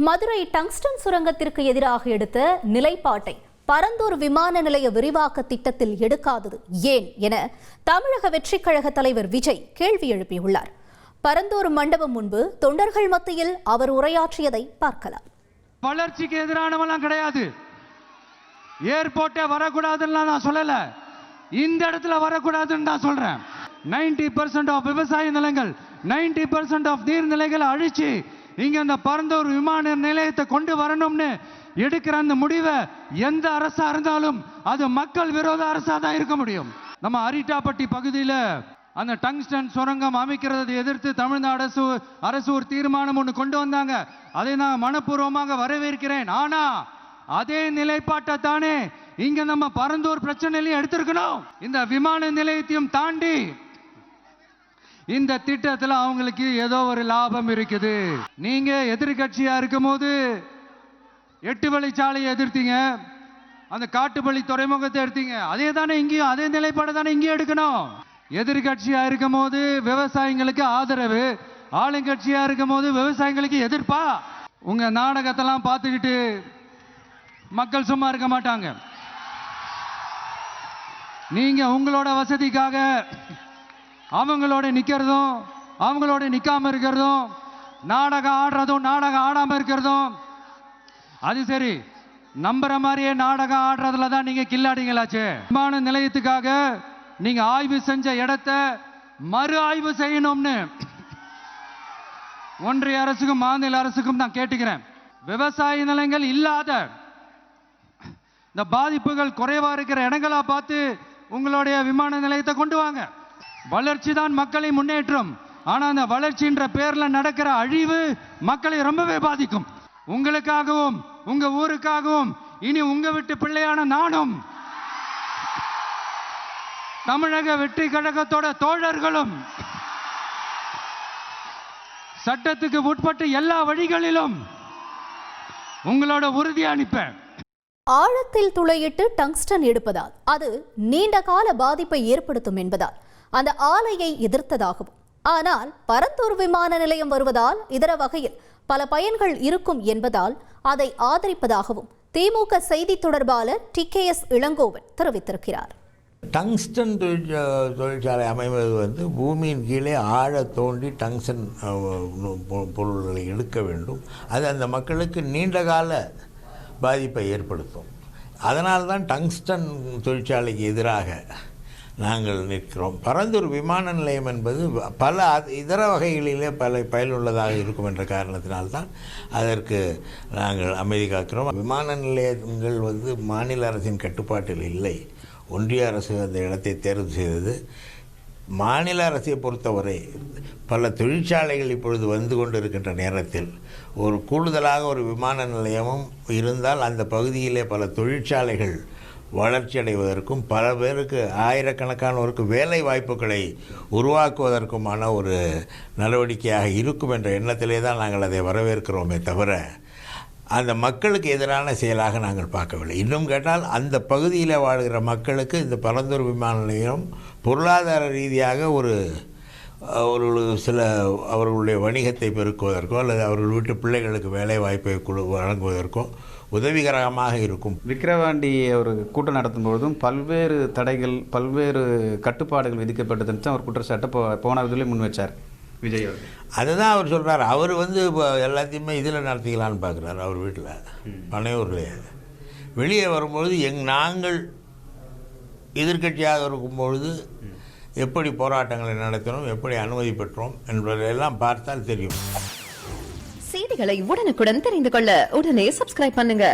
Madurai tungsten சுரங்கத்திற்கு எதிராக எடுத்த நிலைப்பாட்டை பரந்தூர் விமான நிலைய விரிவாக்க திட்டத்தில் எடுக்காதது ஏன் என தமிழக வெற்றிக் கழக தலைவர் விஜய் கேள்வி எழுப்பியுள்ளார். பரந்தூர் மண்டபம் முன்பு தொண்டர்கள் மத்தியில் அவர் உரையாற்றியதை பார்க்கலாம். வளர்ச்சிக்கு எதிரானவெல்லாம் கிடையாது. ஏர்போர்ட்டே வரக்கூடாதுன்னு நான் சொல்லல, இந்த இடத்துல வரக்கூடாதுன்னு நான் சொல்றேன். 90% ஆஃப் விவசாய நிலங்கள், 90% ஆஃப் நீர்நிலைகளை அழிச்சு இங்க அந்த பரந்தூர் விமான நிலையத்தை கொண்டு வரணும்னு எடுக்கிற அந்த முடிவை எந்த அரசா இருந்தாலும் அது மக்கள் விரோத அரசா தான் இருக்க முடியும். நம்ம அரிட்டாப்பட்டி பகுதியில் அந்த டங்ஸ்டன் சுரங்கம் அமைக்கிறதை எதிர்த்து தமிழ்நாடு அரசு ஒரு தீர்மானம் ஒன்று கொண்டு வந்தாங்க. அதை நான் மனப்பூர்வமாக வரவேற்கிறேன். ஆனா அதே நிலைப்பாட்டை தானே இங்க நம்ம பரந்தூர் பிரச்சனையிலையும் எடுத்திருக்கணும். இந்த விமான நிலையத்தையும் தாண்டி இந்த திட்டத்தில் அவங்களுக்கு ஏதோ ஒரு லாபம் இருக்குது. நீங்க எதிர்கட்சியா இருக்கும் போது 8 வழிச்சாலையை எதிர்த்தீங்க, அந்த காட்டுப்பள்ளி துறைமுகத்தை எடுத்தீங்க. அதே தானே இங்கேயும், அதே நிலைப்பாடு தானே இங்கேயும் எடுக்கணும். எதிர்கட்சியா இருக்கும் போது விவசாயிகளுக்கு ஆதரவு, ஆளுங்கட்சியா இருக்கும் போது விவசாயிகளுக்கு எதிர்ப்பா. உங்க நாடகத்தெல்லாம் பார்த்துக்கிட்டு மக்கள் சும்மா இருக்க மாட்டாங்க. நீங்க உங்களோட வசதிக்காக அவங்களோட நிக்கிறதும் அவங்களோட நிக்காம இருக்கிறதும், நாடகம் ஆடுறதும் நாடகம் ஆடாம இருக்கிறதும், அது சரி. நம்புற மாதிரியே நாடகம் ஆடுறதுல தான் நீங்க கில்லாடிங்களாச்சு. விமான நிலையத்துக்காக நீங்க ஆய்வு செஞ்ச இடத்தை மறு ஆய்வு செய்யணும்னு ஒன்றிய அரசுக்கும் மாநில அரசுக்கும் நான் கேட்டுக்கிறேன். விவசாய நிலங்கள் இல்லாத இந்த பாதிப்புகள் குறைவா இருக்கிற இடங்களா பார்த்து உங்களுடைய விமான நிலையத்தை கொண்டு வாங்க. வளர்ச்சி தான் மக்களை முன்னேற்றம். ஆனா அந்த வளர்ச்சின்ற பேர்ல நடக்கிற அழிவு மக்களை ரொம்பவே பாதிக்கும். உங்களுக்காகவும் உங்க ஊருக்காகவும் இனி உங்க வீட்டு பிள்ளையான நானும் தமிழக வெற்றி கழகத்தோட தோழர்களும் சட்டத்துக்கு உட்பட்டு எல்லா வழிகளிலும் உங்களோட உறுதி அளிப்பேன். ஆழத்தில் துளையிட்டு டங்ஸ்டன் எடுப்பதால் அது நீண்ட கால பாதிப்பை ஏற்படுத்தும் என்பதால் அந்த ஆலையை எதிர்த்ததாகவும், ஆனால் பரந்தூர் விமான நிலையம் வருவதால் இதர வகையில் பல பயன்கள் இருக்கும் என்பதால் அதை ஆதரிப்பதாகவும் திமுக செய்தி தொடர்பாளர் TKS இளங்கோவன் தெரிவித்திருக்கிறார். டங்ஸ்டன் தொழிற்சாலை அமைவது பூமியின் கீழே ஆழ தோண்டி டங்ஸ்டன் பொருள்களை எடுக்க வேண்டும். அது அந்த மக்களுக்கு நீண்டகால பாதிப்பை ஏற்படுத்தும். அதனால்தான் டங்ஸ்டன் தொழிற்சாலைக்கு எதிராக நாங்கள் நிற்கிறோம். பரந்தூர் விமான நிலையம் என்பது பல இதர வகைகளிலே பல பயனுள்ளதாக இருக்கும் என்ற காரணத்தினால்தான் அதற்கு நாங்கள் அமைதி காக்கிறோம். விமான நிலையங்கள் மாநில அரசின் கட்டுப்பாட்டில் இல்லை. ஒன்றிய அரசு அந்த இடத்தை தேர்வு செய்தது. மாநில அரசை பொறுத்தவரை பல தொழிற்சாலைகள் இப்பொழுது வந்து கொண்டிருக்கின்ற நேரத்தில் ஒரு கூடுதலாக ஒரு விமான நிலையமும் இருந்தால் அந்த பகுதியிலே பல தொழிற்சாலைகள் வளர்ச்சி அடைவதற்கும் பல பேருக்கு ஆயிரக்கணக்கானோருக்கு வேலை வாய்ப்புகளை உருவாக்குவதற்குமான ஒரு நடவடிக்கையாக இருக்கும் என்ற எண்ணத்திலே தான் நாங்கள் அதை வரவேற்கிறோமே தவிர அந்த மக்களுக்கு எதிரான செயலாக நாங்கள் பார்க்கவில்லை. இன்னும் கேட்டால் அந்த பகுதியில் வாழ்கிற மக்களுக்கு இந்த பரந்தூர் விமான நிலையம் பொருளாதார ரீதியாக ஒரு சில அவர்களுடைய வணிகத்தை பெருக்குவதற்கோ அல்லது அவர்கள் வீட்டு பிள்ளைகளுக்கு வேலை வாய்ப்பை வழங்குவதற்கோ உதவிகரமாக இருக்கும். விக்கிரவாண்டி ஒரு கூட்டம் நடத்தும் பொழுதும் பல்வேறு தடைகள், பல்வேறு கட்டுப்பாடுகள் விதிக்கப்பட்டதுன்னு அவர் குற்றச்சாட்டை போன இதிலே முன் வச்சார் விஜய் அவர். அதுதான் அவர் சொல்கிறார். அவர் இப்போ எல்லாத்தையுமே இதில் நடத்திக்கலான்னு பார்க்குறாரு. அவர் வீட்டில் பனையூர்லேயே வெளியே வரும்பொழுது நாங்கள் எதிர்கட்சியாக இருக்கும்பொழுது எப்படி போராட்டங்களை நடத்தினோம், எப்படி அனுமதி பெற்றோம் என்பதையெல்லாம் பார்த்தால் தெரியும். செய்திகளை உடனுக்குடன் தெரிந்து கொள்ள உடனே சப்ஸ்கிரைப் பண்ணுங்க.